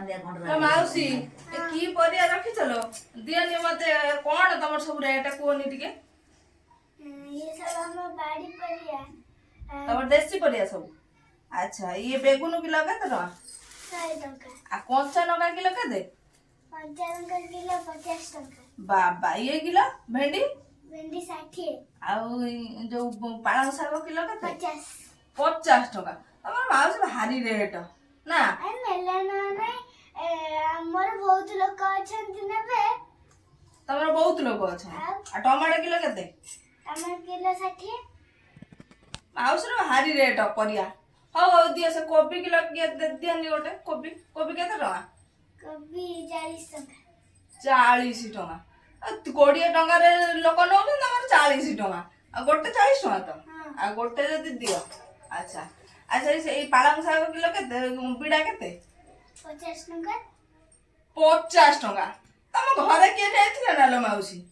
ମାଉସୀ କି ପରିବା ରଖିଚଲ ଦିଅନି ମତେ କଣ ତମର ସବୁ ରେଟ୍ କୁହନି ଟିକେ ये सब हम बाड़ी परिया तमर देसी परिया सब अच्छा ये बेगुन किलो केते टका 100 टका आ कंचा लंका किलो केते 55 किलो 50 टका बाबा ये किलो भेंडी भेंडी 60 आउ जो पालंग साग किलो केते 50 50 टका तमर माउसी भारी रेट ना ए मेला ना हमर बहुत लोग अछंती नेबे तमर बहुत लोग अच्छा आ टमाटर किलो केते टमाटर किलो 60 माउसी रो भारी रेट परिया हो दिया से कोबी किलो के दियनी गोटे कोबी कोबी केते टका कोबी 40 टका 40 टका 20 टका रे लोक नौ तमर 40 टका आ गोटे 40 टका तो आ गोटे जदी दियो अच्छा अच्छा ये पालंग साग किलो केते बिडा केते 50 टका 50 टका तम घरे के जाइथिला ना लो माउसी